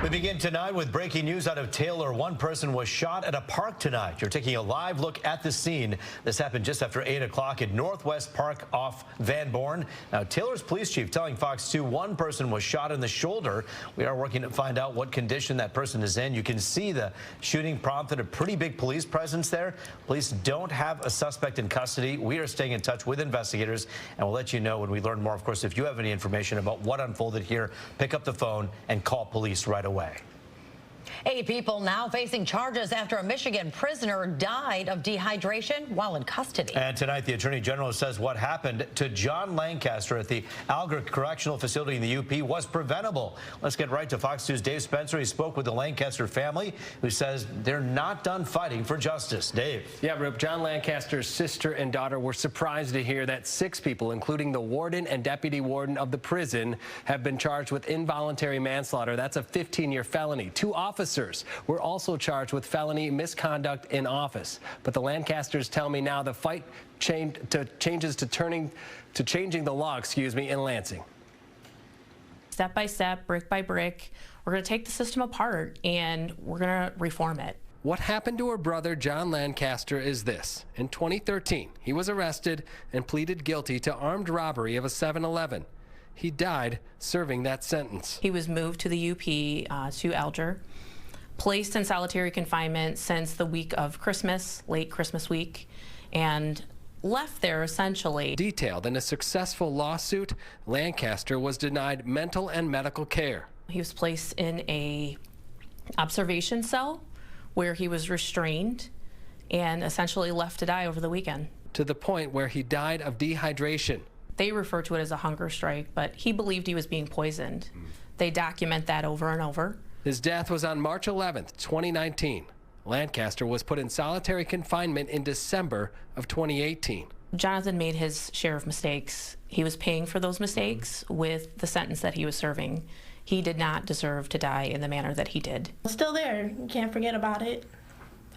We begin tonight with breaking news out of Taylor. One person was shot at a park tonight. You're taking a live look at the scene. This happened just after 8 o'clock at Northwest Park off Van Born. Now, Taylor's police chief telling Fox 2 one person was shot in the shoulder. We are working to find out what condition that person is in. You can see the shooting prompted a pretty big police presence there. Police don't have a suspect in custody. We are staying in touch with investigators, and we'll let you know when we learn more. Of course, if you have any information about what unfolded here, pick up the phone and call police right away. 8 people now facing charges after a Michigan prisoner died of dehydration while in custody. And tonight, the Attorney General says what happened to John Lancaster at the Alger Correctional Facility in the UP was preventable. Let's get right to Fox 2's Dave Spencer. He spoke with the Lancaster family, who says they're not done fighting for justice. Dave. Yeah, Rip, John Lancaster's sister and daughter were surprised to hear that 6 people, including the warden and deputy warden of the prison, have been charged with involuntary manslaughter. That's a 15-year felony. 2 officers were also charged with felony misconduct in office. But the Lancasters tell me now the fight changes to changing the law, in Lansing. Step by step, brick by brick, we're going to take the system apart and we're going to reform it. What happened to her brother, John Lancaster, is this. In 2013, he was arrested and pleaded guilty to armed robbery of a 7-Eleven. He died serving that sentence. He was moved to the UP, to Alger, placed in solitary confinement since the week of Christmas, late Christmas week, and left there essentially. Detailed in a successful lawsuit, Lancaster was denied mental and medical care. He was placed in a observation cell where he was restrained and essentially left to die over the weekend. To the point where he died of dehydration. They refer to it as a hunger strike, but he believed he was being poisoned. They document that over and over. His death was on March 11th, 2019. Lancaster was put in solitary confinement in December of 2018. Jonathan made his share of mistakes. He was paying for those mistakes with the sentence that he was serving. He did not deserve to die in the manner that he did. It's still there. You can't forget about it.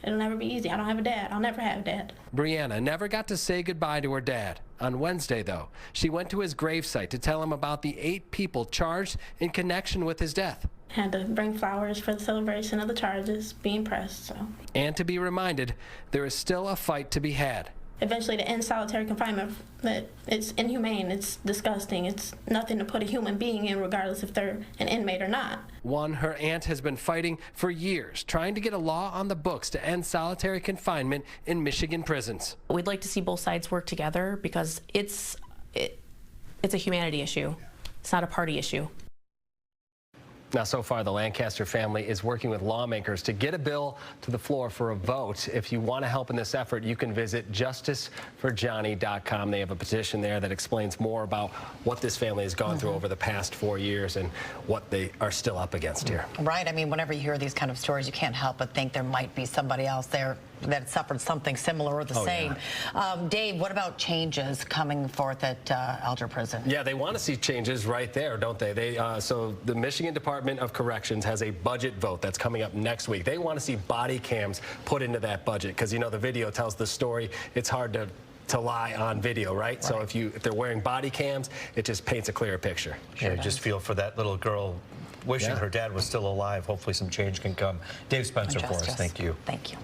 It'll never be easy. I don't have a dad. I'll never have a dad. Brianna never got to say goodbye to her dad. On Wednesday, though, she went to his gravesite to tell him about the 8 people charged in connection with his death. Had to bring flowers for the celebration of the charges being pressed. And to be reminded, there is still a fight to be had. Eventually to end solitary confinement, that it's inhumane, it's disgusting, it's nothing to put a human being in regardless if they're an inmate or not. One her aunt has been fighting for years, trying to get a law on the books to end solitary confinement in Michigan prisons. We'd like to see both sides work together because it's a humanity issue. It's not a party issue. Now, so far, the Lancaster family is working with lawmakers to get a bill to the floor for a vote. If you want to help in this effort, you can visit justiceforjohnny.com. They have a petition there that explains more about what this family has gone through over the past 4 years and what they are still up against here. Right. I mean, whenever you hear these kind of stories, you can't help but think there might be somebody else there that suffered something similar or the same. Yeah. Dave, what about changes coming forth at Alger Prison? Yeah, they want to see changes right there, don't they? So the Michigan Department of Corrections has a budget vote that's coming up next week. They want to see body cams put into that budget because, you know, the video tells the story. It's hard to lie on video, right? So if they're wearing body cams, it just paints a clearer picture. Sure, just feel for that little girl wishing her dad was still alive. Hopefully some change can come. Dave Spencer for us. Thank you. Thank you.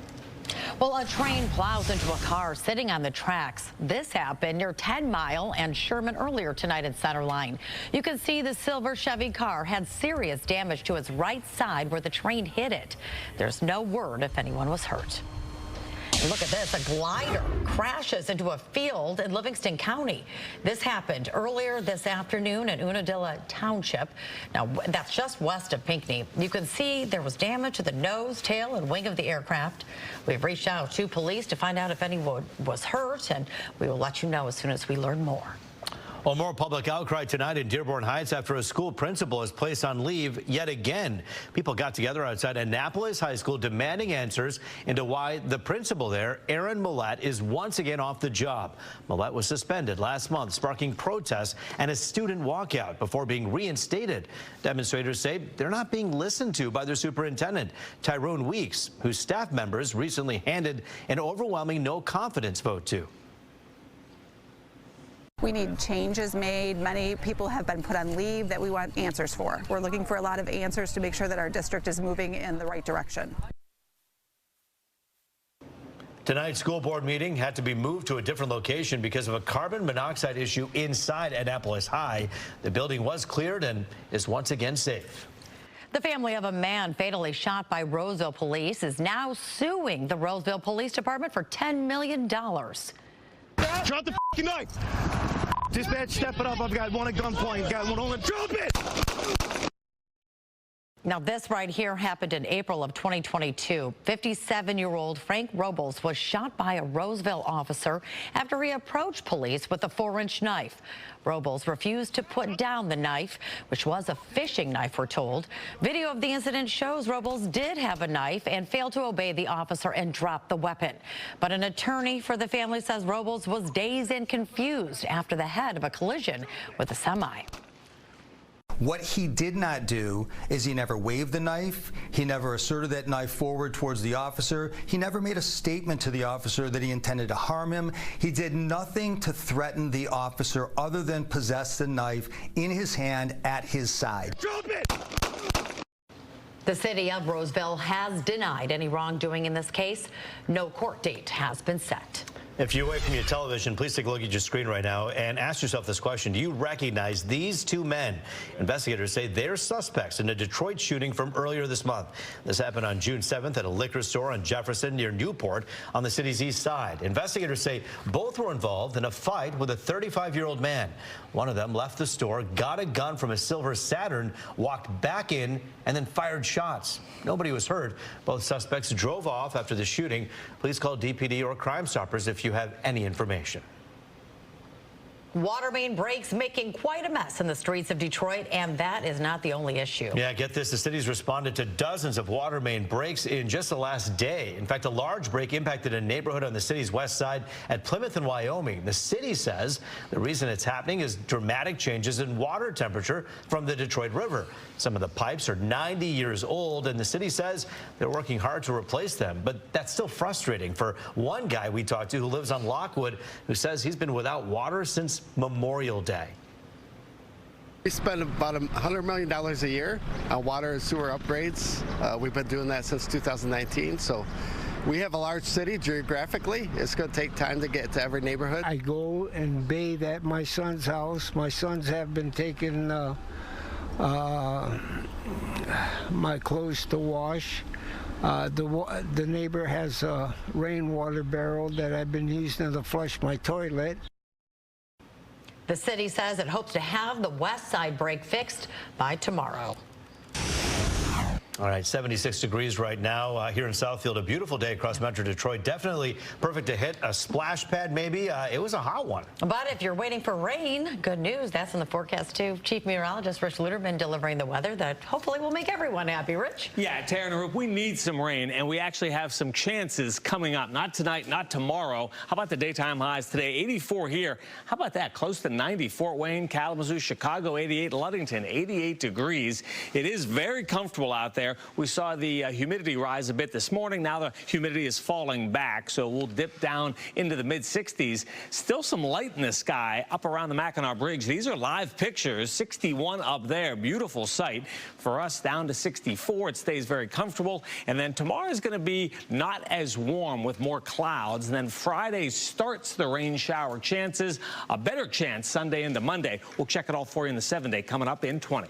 Well, a train plows into a car sitting on the tracks. This happened near 10 Mile and Sherman earlier tonight at Center Line. You can see the silver Chevy car had serious damage to its right side where the train hit it. There's no word if anyone was hurt. And look at this, a glider crashes into a field in Livingston County. This happened earlier this afternoon in Unadilla Township. Now, that's just west of Pinckney. You can see there was damage to the nose, tail, and wing of the aircraft. We've reached out to police to find out if anyone was hurt, and we will let you know as soon as we learn more. Well, more public outcry tonight in Dearborn Heights after a school principal is placed on leave yet again. People got together outside Annapolis High School demanding answers into why the principal there, Aaron Millett, is once again off the job. Millett was suspended last month, sparking protests and a student walkout before being reinstated. Demonstrators say they're not being listened to by their superintendent, Tyrone Weeks, whose staff members recently handed an overwhelming no confidence vote to. We need changes made. Many people have been put on leave that we want answers for. We're looking for a lot of answers to make sure that our district is moving in the right direction. Tonight's school board meeting had to be moved to a different location because of a carbon monoxide issue inside Annapolis High. The building was cleared and is once again safe. The family of a man fatally shot by Roseville police is now suing the Roseville Police Department for $10 million. Drop the f***ing knife! Dispatch, step it up. I've got one at gunpoint. Got one on the drop it! Now, this right here happened in April of 2022. 57-year-old Frank Robles was shot by a Roseville officer after he approached police with a 4-inch knife. Robles refused to put down the knife, which was a fishing knife, we're told. Video of the incident shows Robles did have a knife and failed to obey the officer and dropped the weapon. But an attorney for the family says Robles was dazed and confused after the head of a collision with a semi. What he did not do is he never waved the knife. He never asserted that knife forward towards the officer. He never made a statement to the officer that he intended to harm him. He did nothing to threaten the officer other than possess the knife in his hand at his side. Drop it! The city of Roseville has denied any wrongdoing in this case. No court date has been set. If you're away from your television, please take a look at your screen right now and ask yourself this question. Do you recognize these two men? Investigators say they're suspects in a Detroit shooting from earlier this month. This happened on June 7th at a liquor store on Jefferson near Newport on the city's east side. Investigators say both were involved in a fight with a 35-year-old man. One of them left the store, got a gun from a silver Saturn, walked back in, and then fired shots. Nobody was hurt. Both suspects drove off after the shooting. Please call DPD or Crime Stoppers if you have any information. Water main breaks making quite a mess in the streets of Detroit, and that is not the only issue. Yeah, get this. The city's responded to dozens of water main breaks in just the last day. In fact, a large break impacted a neighborhood on the city's west side at Plymouth in Wyoming. The city says the reason it's happening is dramatic changes in water temperature from the Detroit River. Some of the pipes are 90 years old, and the city says they're working hard to replace them. But that's still frustrating for one guy we talked to who lives on Lockwood, who says he's been without water since Memorial Day. We spend about $100 million a year on water and sewer upgrades. We've been doing that since 2019. So we have a large city geographically. It's going to take time to get to every neighborhood. I go and bathe at my son's house. My sons have been taking my clothes to wash. The neighbor has a rainwater barrel that I've been using to flush my toilet. The city says it hopes to have the west side break fixed by tomorrow. All right, 76 degrees right now here in Southfield. A beautiful day across Metro Detroit. Definitely perfect to hit a splash pad, maybe. It was a hot one. But if you're waiting for rain, good news. That's in the forecast, too. Chief Meteorologist Rich Luterman delivering the weather that hopefully will make everyone happy. Rich? Yeah, Tara and Rup, we need some rain, and we actually have some chances coming up. Not tonight, not tomorrow. How about the daytime highs today? 84 here. How about that? Close to 90. Fort Wayne, Kalamazoo, Chicago, 88. Ludington, 88 degrees. It is very comfortable out there. We saw the humidity rise a bit this morning. Now the humidity is falling back, so we'll dip down into the mid-60s. Still some light in the sky up around the Mackinac Bridge. These are live pictures. 61 up there. Beautiful sight. For us, down to 64. It stays very comfortable. And then tomorrow is going to be not as warm with more clouds. And then Friday starts the rain shower chances. A better chance Sunday into Monday. We'll check it all for you in the 7-day coming up in 20.